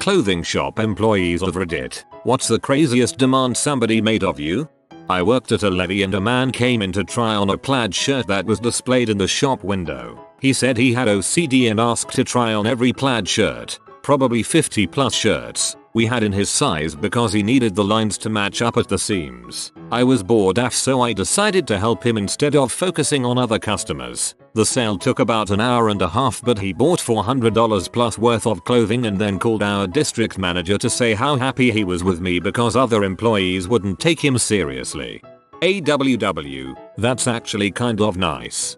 clothing shop employees of Reddit. What's the craziest demand somebody made of you? I worked at a levee and a man came in to try on a plaid shirt that was displayed in the shop window. He said he had OCD and asked to try on every plaid shirt, probably 50 plus shirts we had in his size because he needed the lines to match up at the seams. I was bored AF, so I decided to help him instead of focusing on other customers. The sale took about an hour and a half, but he bought $400 plus worth of clothing and then called our district manager to say how happy he was with me because other employees wouldn't take him seriously. AWW, that's actually kind of nice.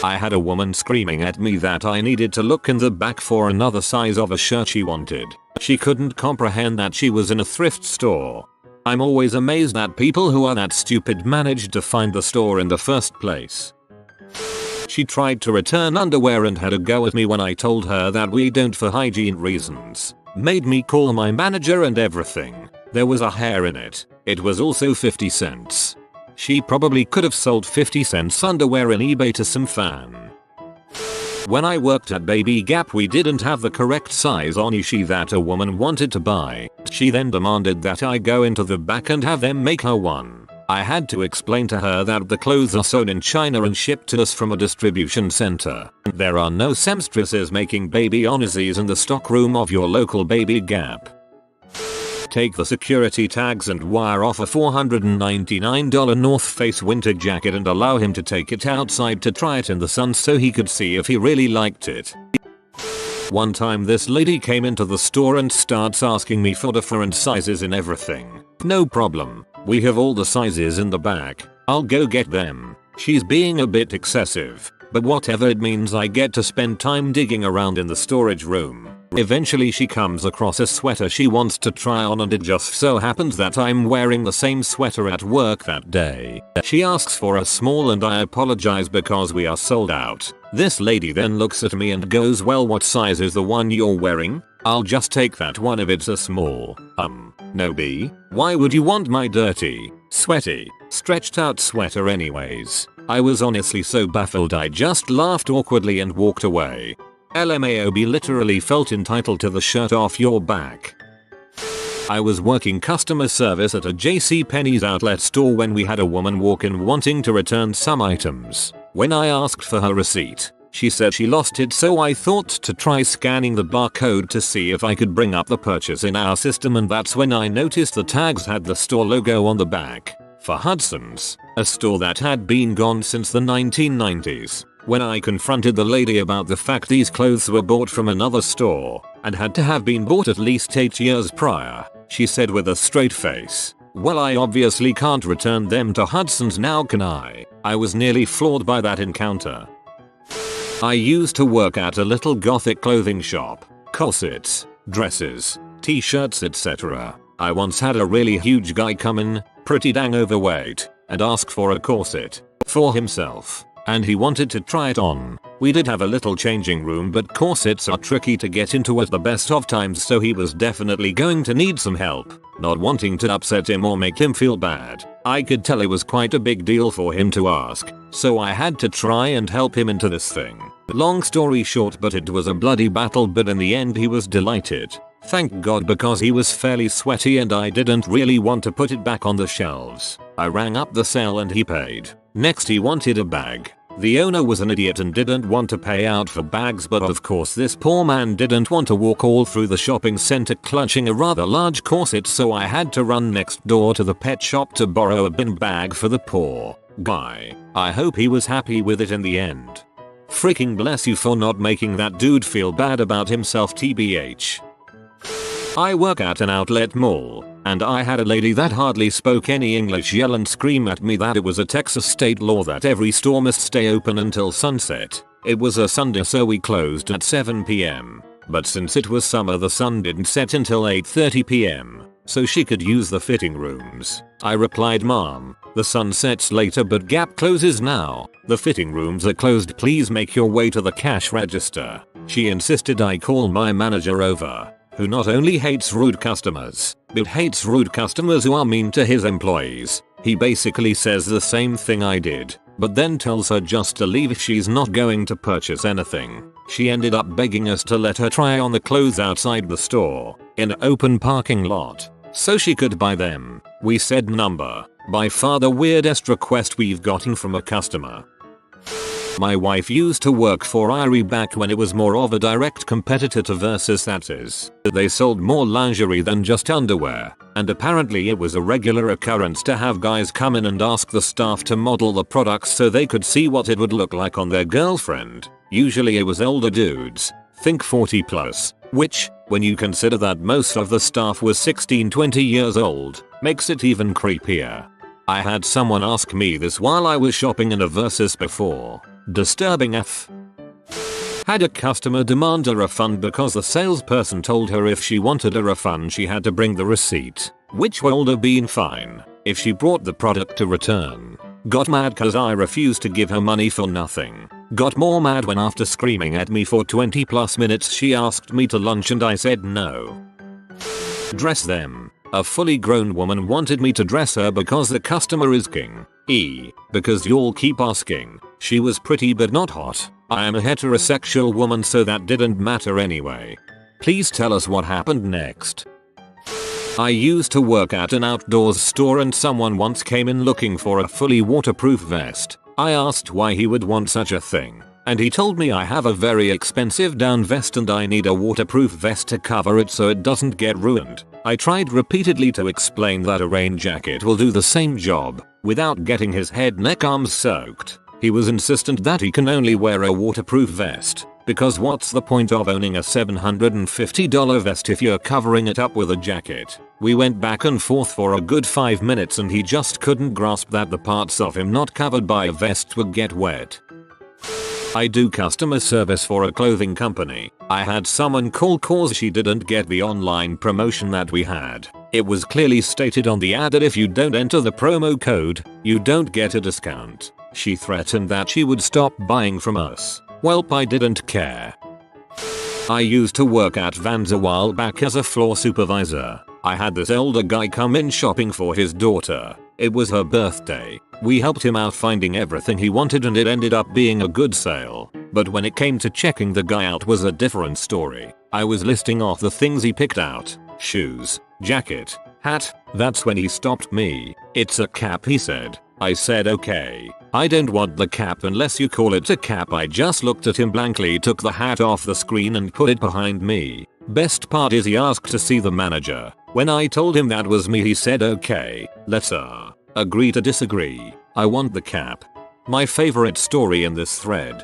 I had a woman screaming at me that I needed to look in the back for another size of a shirt she wanted. She couldn't comprehend that she was in a thrift store. I'm always amazed that people who are that stupid managed to find the store in the first place. She tried to return underwear and had a go at me when I told her that we don't for hygiene reasons. Made me call my manager and everything. There was a hair in it. It was also 50 cents. She probably could have sold 50 cents underwear in eBay to some fan. When I worked at Baby Gap, we didn't have the correct size on Ishi that a woman wanted to buy. She then demanded that I go into the back and have them make her one. I had to explain to her that the clothes are sewn in China and shipped to us from a distribution center. There are no seamstresses making baby onesies in the stockroom of your local Baby Gap. Take the security tags and wire off a $499 North Face winter jacket and allow him to take it outside to try it in the sun so he could see if he really liked it. One time this lady came into the store and starts asking me for different sizes in everything. No problem. We have all the sizes in the back. I'll go get them. She's being a bit excessive, but whatever, it means I get to spend time digging around in the storage room. Eventually she comes across a sweater she wants to try on, and it just so happens that I'm wearing the same sweater at work that day. She asks for a small and I apologize because we are sold out. This lady then looks at me and goes, well, what size is the one you're wearing? I'll just take that one if it's a small. No B. Why would you want my dirty, sweaty, stretched out sweater anyways? I was honestly so baffled I just laughed awkwardly and walked away. LMAOB literally felt entitled to the shirt off your back. I was working customer service at a JCPenney's outlet store when we had a woman walk in wanting to return some items. When I asked for her receipt, she said she lost it, so I thought to try scanning the barcode to see if I could bring up the purchase in our system, and that's when I noticed the tags had the store logo on the back. For Hudson's, a store that had been gone since the 1990s. When I confronted the lady about the fact these clothes were bought from another store and had to have been bought at least 8 years prior, she said with a straight face, well, I obviously can't return them to Hudson's now, can I? I was nearly floored by that encounter. I used to work at a little gothic clothing shop. Corsets, dresses, t-shirts, etc. I once had a really huge guy come in, pretty dang overweight, and ask for a corset for himself. And he wanted to try it on. We did have a little changing room, but corsets are tricky to get into at the best of times, so he was definitely going to need some help. Not wanting to upset him or make him feel bad, I could tell it was quite a big deal for him to ask, so I had to try and help him into this thing. Long story short, but it was a bloody battle, but in the end he was delighted. Thank God, because he was fairly sweaty and I didn't really want to put it back on the shelves. I rang up the sale and he paid. Next he wanted a bag. The owner was an idiot and didn't want to pay out for bags, but of course this poor man didn't want to walk all through the shopping center clutching a rather large corset, so I had to run next door to the pet shop to borrow a bin bag for the poor guy. I hope he was happy with it in the end. Freaking bless you for not making that dude feel bad about himself, TBH. I work at an outlet mall, and I had a lady that hardly spoke any English yell and scream at me that it was a Texas state law that every store must stay open until sunset. It was a Sunday, so we closed at 7 p.m. But since it was summer, the sun didn't set until 8:30 p.m. so she could use the fitting rooms. I replied, "Mom, the sun sets later but Gap closes now. The fitting rooms are closed, please make your way to the cash register." She insisted I call my manager over, who not only hates rude customers, but hates rude customers who are mean to his employees. He basically says the same thing I did, but then tells her just to leave if she's not going to purchase anything. She ended up begging us to let her try on the clothes outside the store, in an open parking lot, so she could buy them. We said number. By far the weirdest request we've gotten from a customer. My wife used to work for Irie back when it was more of a direct competitor to Versus, that is. They sold more lingerie than just underwear, and apparently it was a regular occurrence to have guys come in and ask the staff to model the products so they could see what it would look like on their girlfriend. Usually it was older dudes, think 40 plus, which, when you consider that most of the staff was 16-20 years old, makes it even creepier. I had someone ask me this while I was shopping in a Versus before. Disturbing F. Had a customer demand a refund because the salesperson told her if she wanted a refund she had to bring the receipt, which would have been fine if she brought the product to return. Got mad cause I refused to give her money for nothing. Got more mad when after screaming at me for 20 plus minutes she asked me to lunch and I said no. Dress them. A fully grown woman wanted me to dress her because the customer is king. Because y'all keep asking. She was pretty but not hot. I am a heterosexual woman so that didn't matter anyway. Please tell us what happened next. I used to work at an outdoors store and someone once came in looking for a fully waterproof vest. I asked why he would want such a thing, and he told me I have a very expensive down vest and I need a waterproof vest to cover it so it doesn't get ruined. I tried repeatedly to explain that a rain jacket will do the same job, without getting his head, neck, arms soaked. He was insistent that he can only wear a waterproof vest, because what's the point of owning a $750 vest if you're covering it up with a jacket? We went back and forth for a good 5 minutes and he just couldn't grasp that the parts of him not covered by a vest would get wet. I do customer service for a clothing company. I had someone call cause she didn't get the online promotion that we had. It was clearly stated on the ad that if you don't enter the promo code, you don't get a discount. She threatened that she would stop buying from us. Welp, I didn't care. I used to work at Vans a while back as a floor supervisor. I had this older guy come in shopping for his daughter. It was her birthday. We helped him out finding everything he wanted and it ended up being a good sale. But when it came to checking the guy out was a different story. I was listing off the things he picked out. Shoes, jacket, hat. That's when he stopped me. It's a cap, he said. I said okay. I don't want the cap unless you call it a cap. I just looked at him blankly, took the hat off the screen and put it behind me. Best part is he asked to see the manager. When I told him that was me he said okay, let's agree to disagree. I want the cap. My favorite story in this thread.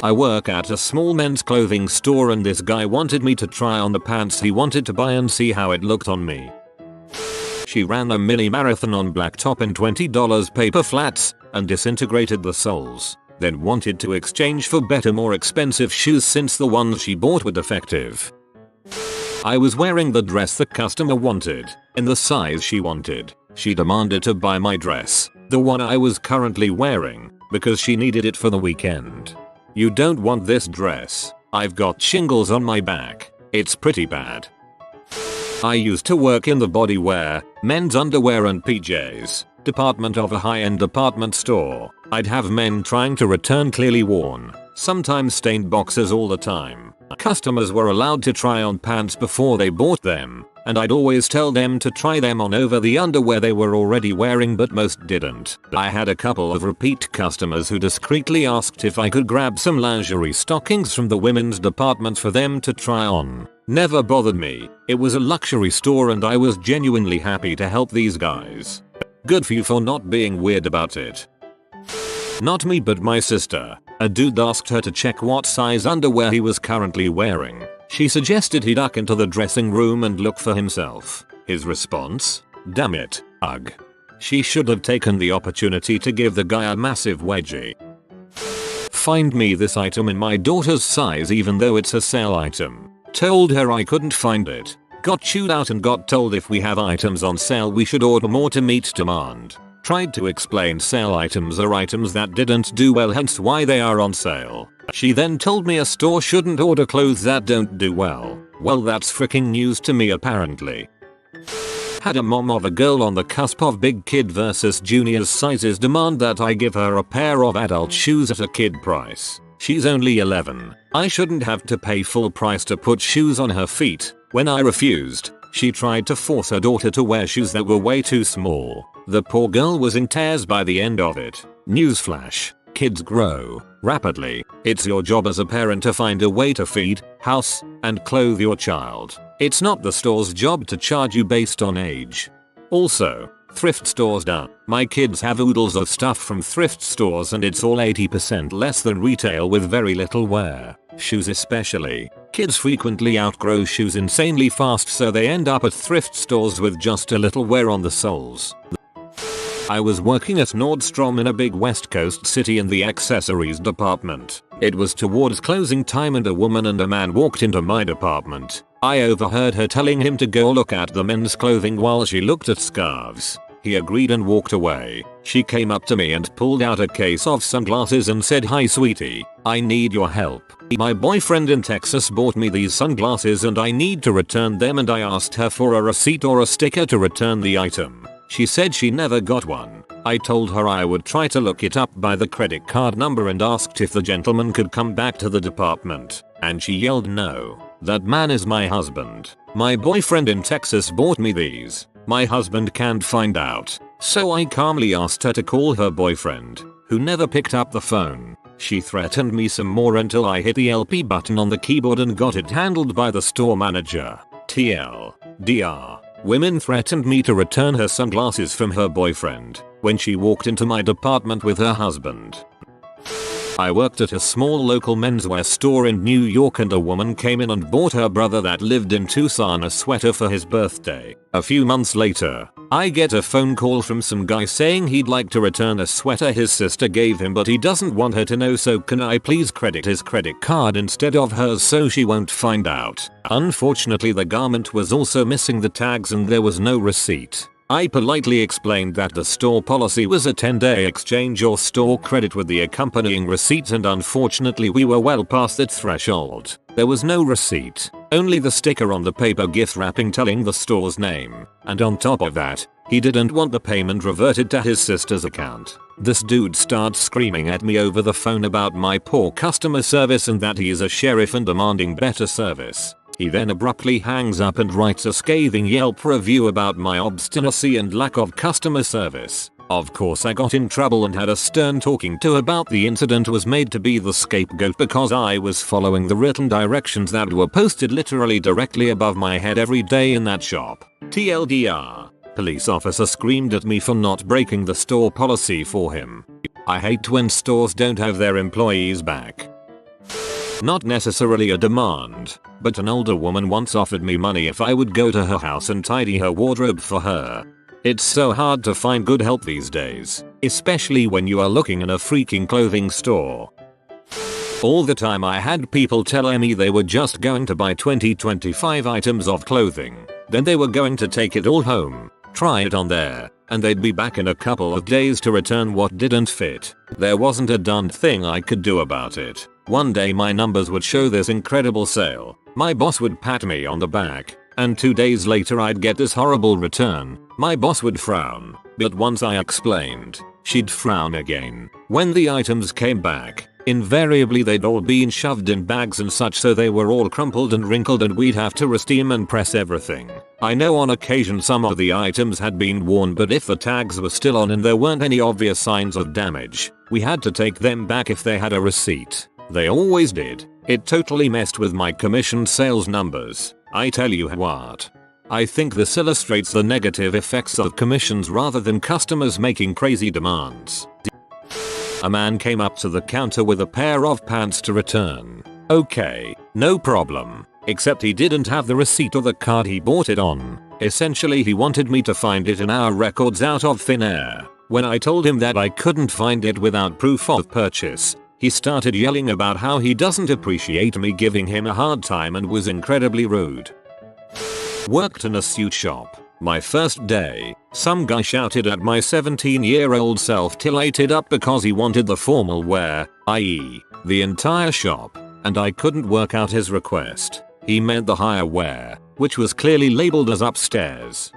I work at a small men's clothing store and this guy wanted me to try on the pants he wanted to buy and see how it looked on me. She ran a mini marathon on blacktop in $20 paper flats and disintegrated the soles. Then wanted to exchange for better, more expensive shoes since the ones she bought were defective. I was wearing the dress the customer wanted, in the size she wanted. She demanded to buy my dress, the one I was currently wearing, because she needed it for the weekend. You don't want this dress. I've got shingles on my back. It's pretty bad. I used to work in the bodywear, men's underwear and PJs department of a high-end department store. I'd have men trying to return clearly worn, sometimes stained boxers all the time. Customers were allowed to try on pants before they bought them, and I'd always tell them to try them on over the underwear they were already wearing, but most didn't. I had a couple of repeat customers who discreetly asked if I could grab some lingerie stockings from the women's department for them to try on. Never bothered me. It was a luxury store and I was genuinely happy to help these guys. Good for you for not being weird about it. Not me, but my sister. A dude asked her to check what size underwear he was currently wearing. She suggested he duck into the dressing room and look for himself. His response? Damn it, ugh. She should have taken the opportunity to give the guy a massive wedgie. Find me this item in my daughter's size even though it's a sale item. Told her I couldn't find it. Got chewed out and got told if we have items on sale we should order more to meet demand. Tried to explain sale items are items that didn't do well, hence why they are on sale. She then told me a store shouldn't order clothes that don't do well. Well, that's freaking news to me apparently. Had a mom of a girl on the cusp of big kid versus juniors sizes demand that I give her a pair of adult shoes at a kid price. She's only 11. I shouldn't have to pay full price to put shoes on her feet. When I refused, she tried to force her daughter to wear shoes that were way too small. The poor girl was in tears by the end of it. Newsflash. Kids grow rapidly. It's your job as a parent to find a way to feed, house, and clothe your child. It's not the store's job to charge you based on age. Also, thrift stores done. My kids have oodles of stuff from thrift stores and it's all 80% less than retail with very little wear. Shoes especially. Kids frequently outgrow shoes insanely fast, so they end up at thrift stores with just a little wear on the soles. I was working at Nordstrom in a big West Coast city in the accessories department. It was towards closing time and a woman and a man walked into my department. I overheard her telling him to go look at the men's clothing while she looked at scarves. He agreed and walked away. She came up to me and pulled out a case of sunglasses and said, "Hi sweetie, I need your help. My boyfriend in Texas bought me these sunglasses and I need to return them," and I asked her for a receipt or a sticker to return the item. She said she never got one. I told her I would try to look it up by the credit card number and asked if the gentleman could come back to the department, and she yelled, "No, that man is my husband. My boyfriend in Texas bought me these. My husband can't find out." So I calmly asked her to call her boyfriend, who never picked up the phone. She threatened me some more until I hit the LP button on the keyboard and got it handled by the store manager. TLDR. Women threatened me to return her sunglasses from her boyfriend when she walked into my department with her husband. I worked at a small local menswear store in New York and a woman came in and bought her brother that lived in Tucson a sweater for his birthday. A few months later, I get a phone call from some guy saying he'd like to return a sweater his sister gave him, but he doesn't want her to know, so can I please credit his credit card instead of hers so she won't find out. Unfortunately, the garment was also missing the tags and there was no receipt. I politely explained that the store policy was a 10-day exchange or store credit with the accompanying receipt, and unfortunately we were well past that threshold. There was no receipt, only the sticker on the paper gift wrapping telling the store's name, and on top of that, he didn't want the payment reverted to his sister's account. This dude starts screaming at me over the phone about my poor customer service and that he is a sheriff and demanding better service. He then abruptly hangs up and writes a scathing Yelp review about my obstinacy and lack of customer service. Of course I got in trouble and had a stern talking to about the incident. Was made to be the scapegoat because I was following the written directions that were posted literally directly above my head every day in that shop. TLDR. Police officer screamed at me for not breaking the store policy for him. I hate when stores don't have their employees back. Not necessarily a demand, but an older woman once offered me money if I would go to her house and tidy her wardrobe for her. It's so hard to find good help these days, especially when you are looking in a freaking clothing store. All the time I had people telling me they were just going to buy 20-25 items of clothing, then they were going to take it all home, try it on there, and they'd be back in a couple of days to return what didn't fit. There wasn't a darn thing I could do about it. One day my numbers would show this incredible sale, my boss would pat me on the back, and 2 days later I'd get this horrible return. My boss would frown, but once I explained, she'd frown again. When the items came back, invariably they'd all been shoved in bags and such, so they were all crumpled and wrinkled and we'd have to re-steam and press everything. I know on occasion some of the items had been worn, but if the tags were still on and there weren't any obvious signs of damage, we had to take them back if they had a receipt. They always did. It totally messed with my commission sales numbers. I tell you what. I think this illustrates the negative effects of commissions rather than customers making crazy demands. A man came up to the counter with a pair of pants to return. Okay, no problem. Except he didn't have the receipt or the card he bought it on. Essentially he wanted me to find it in our records out of thin air. When I told him that I couldn't find it without proof of purchase, he started yelling about how he doesn't appreciate me giving him a hard time and was incredibly rude. Worked in a suit shop. My first day, some guy shouted at my 17-year-old self till I ate up because he wanted the formal wear, i.e., the entire shop, and I couldn't work out his request. He meant the higher wear, which was clearly labeled as upstairs.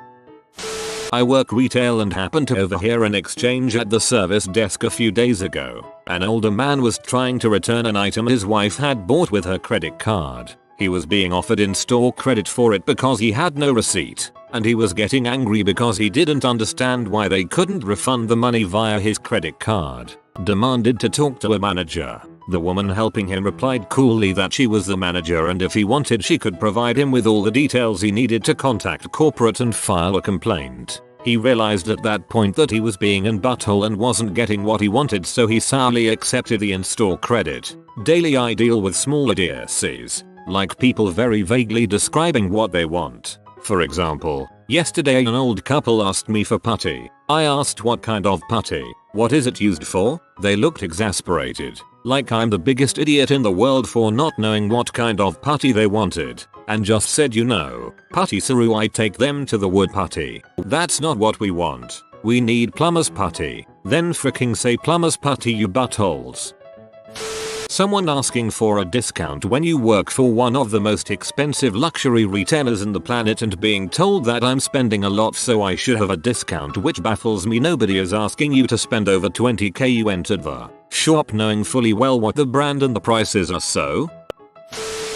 I work retail and happened to overhear an exchange at the service desk a few days ago. An older man was trying to return an item his wife had bought with her credit card. He was being offered in-store credit for it because he had no receipt, and he was getting angry because he didn't understand why they couldn't refund the money via his credit card. Demanded to talk to a manager. The woman helping him replied coolly that she was the manager and if he wanted she could provide him with all the details he needed to contact corporate and file a complaint. He realized at that point that he was being an butthole and wasn't getting what he wanted, so he sourly accepted the in-store credit. Daily I deal with small idiocies, like people very vaguely describing what they want. For example, yesterday an old couple asked me for putty. I asked what kind of putty. What is it used for? They looked exasperated, like I'm the biggest idiot in the world for not knowing what kind of putty they wanted, and just said, you know, putty saru, I take them to the wood putty. That's not what we want. We need plumber's putty. Then fricking say plumber's putty, you buttholes. Someone asking for a discount when you work for one of the most expensive luxury retailers in the planet and being told that I'm spending a lot so I should have a discount, which baffles me. Nobody is asking you to spend over 20k. You entered the shop knowing fully well what the brand and the prices are. So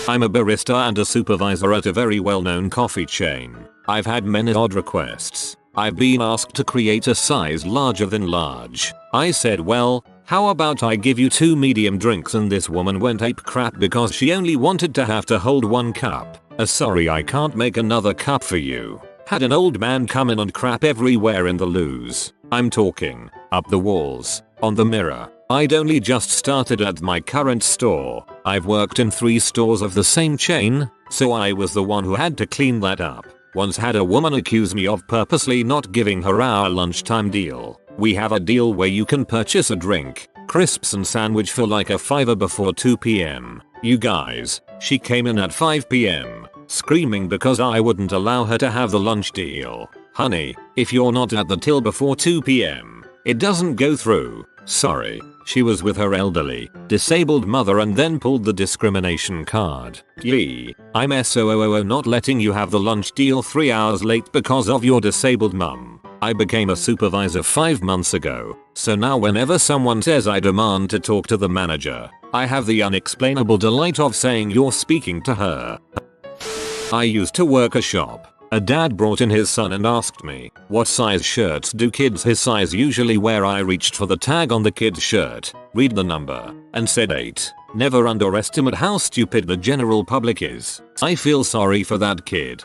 I'm a barista and a supervisor at a very well-known coffee chain. I've had many odd requests. I've been asked to create a size larger than large. I said, well, how about I give you 2 medium drinks, and this woman went ape crap because she only wanted to have to hold 1 cup. Sorry, I can't make another cup for you. Had an old man come in and crap everywhere in the loos. I'm talking up the walls, on the mirror. I'd only just started at my current store. I've worked in 3 stores of the same chain, so I was the one who had to clean that up. Once had a woman accuse me of purposely not giving her our lunchtime deal. We have a deal where you can purchase a drink, crisps and sandwich for like a $5 before 2 p.m. You guys, she came in at 5 p.m. screaming because I wouldn't allow her to have the lunch deal. Honey, if you're not at the till before 2 p.m, it doesn't go through. Sorry. She was with her elderly, disabled mother and then pulled the discrimination card. Yee, I'm SOOO not letting you have the lunch deal 3 hours late because of your disabled mum. I became a supervisor 5 months ago, so now whenever someone says I demand to talk to the manager, I have the unexplainable delight of saying you're speaking to her. I used to work a shop. A dad brought in his son and asked me, what size shirts do kids his size usually wear? I reached for the tag on the kid's shirt, read the number, and said 8. Never underestimate how stupid the general public is. I feel sorry for that kid.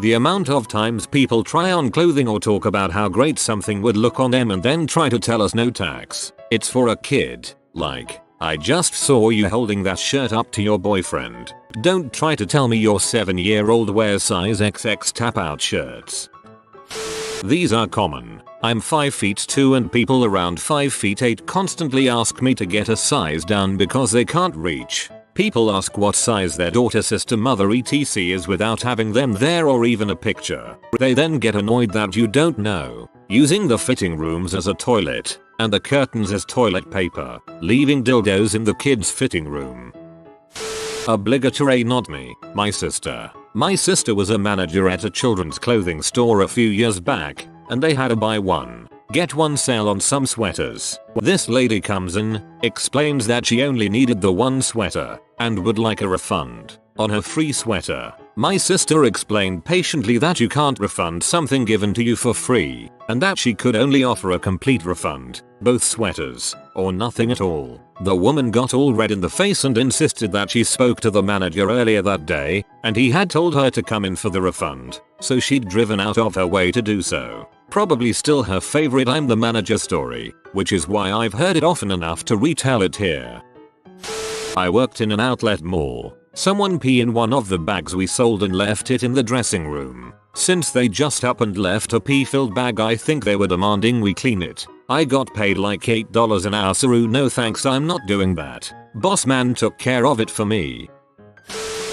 The amount of times people try on clothing or talk about how great something would look on them and then try to tell us no tax. It's for a kid. Like, I just saw you holding that shirt up to your boyfriend. Don't try to tell me your 7-year-old wears size XX tap out shirts. These are common. I'm 5'2" and people around 5'8" constantly ask me to get a size down because they can't reach. People ask what size their daughter, sister, mother etc is without having them there or even a picture. They then get annoyed that you don't know. Using the fitting rooms as a toilet and the curtains as toilet paper. Leaving dildos in the kids' fitting room. Obligatory, not me, my sister. My sister was a manager at a children's clothing store a few years back, and they had a buy one, get one sale on some sweaters. This lady comes in, explains that she only needed the one sweater, and would like a refund on her free sweater. My sister explained patiently that you can't refund something given to you for free, and that she could only offer a complete refund, both sweaters, or nothing at all. The woman got all red in the face and insisted that she spoke to the manager earlier that day, and he had told her to come in for the refund, so she'd driven out of her way to do so. Probably still her favorite I'm the manager story, which is why I've heard it often enough to retell it here. I worked in an outlet mall. Someone peed in one of the bags we sold and left it in the dressing room. Since they just up and left a pee-filled bag, I think they were demanding we clean it. I got paid like $8 an hour, so no thanks, I'm not doing that. Boss man took care of it for me.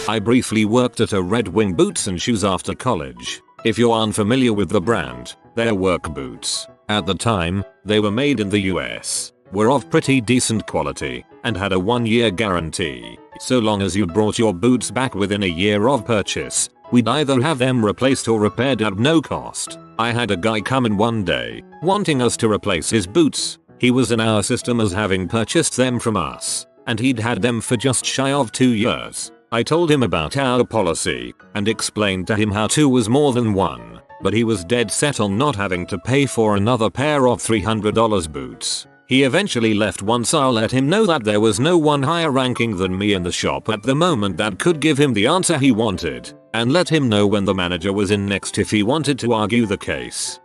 I briefly worked at a Red Wing boots and shoes after college. If you're unfamiliar with the brand, they're work boots. At the time, they were made in the US, were of pretty decent quality, and had a 1-year guarantee. So long as you brought your boots back within a year of purchase, we'd either have them replaced or repaired at no cost. I had a guy come in one day, wanting us to replace his boots. He was in our system as having purchased them from us, and he'd had them for just shy of 2 years. I told him about our policy, and explained to him how 2 was more than 1, but he was dead set on not having to pay for another pair of $300 boots. He eventually left once I let him know that there was no one higher ranking than me in the shop at the moment that could give him the answer he wanted, and let him know when the manager was in next if he wanted to argue the case.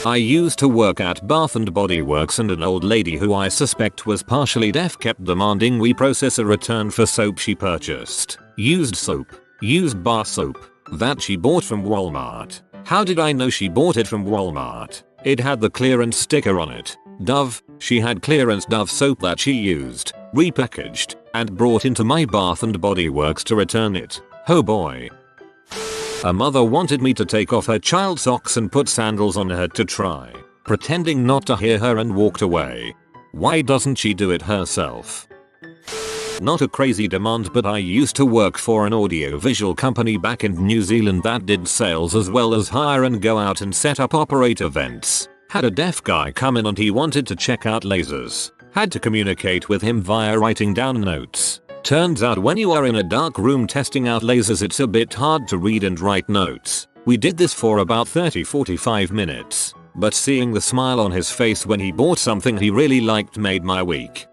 I used to work at Bath and Body Works, and an old lady who I suspect was partially deaf kept demanding we process a return for soap she purchased. Used bar soap, that she bought from Walmart. How did I know she bought it from Walmart? It had the clearance sticker on it. Dove, she had clearance Dove soap that she used, repackaged, and brought into my Bath and Body Works to return it. Oh boy. A mother wanted me to take off her child's socks and put sandals on her to try, pretending not to hear her, and walked away. Why doesn't she do it herself? Not a crazy demand, but I used to work for an audiovisual company back in New Zealand that did sales as well as hire and go out and set up operate events. Had a deaf guy come in and he wanted to check out lasers. Had to communicate with him via writing down notes. Turns out when you are in a dark room testing out lasers, it's a bit hard to read and write notes. We did this for about 30-45 minutes, but seeing the smile on his face when he bought something he really liked made my week.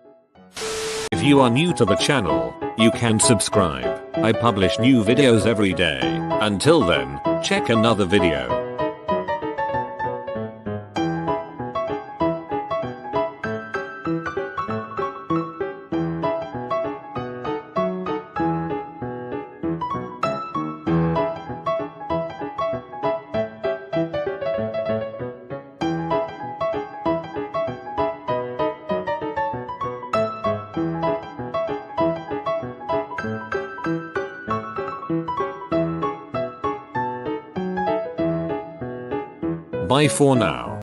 If you are new to the channel, you can subscribe. I publish new videos every day. Until then, check another video. Bye for now.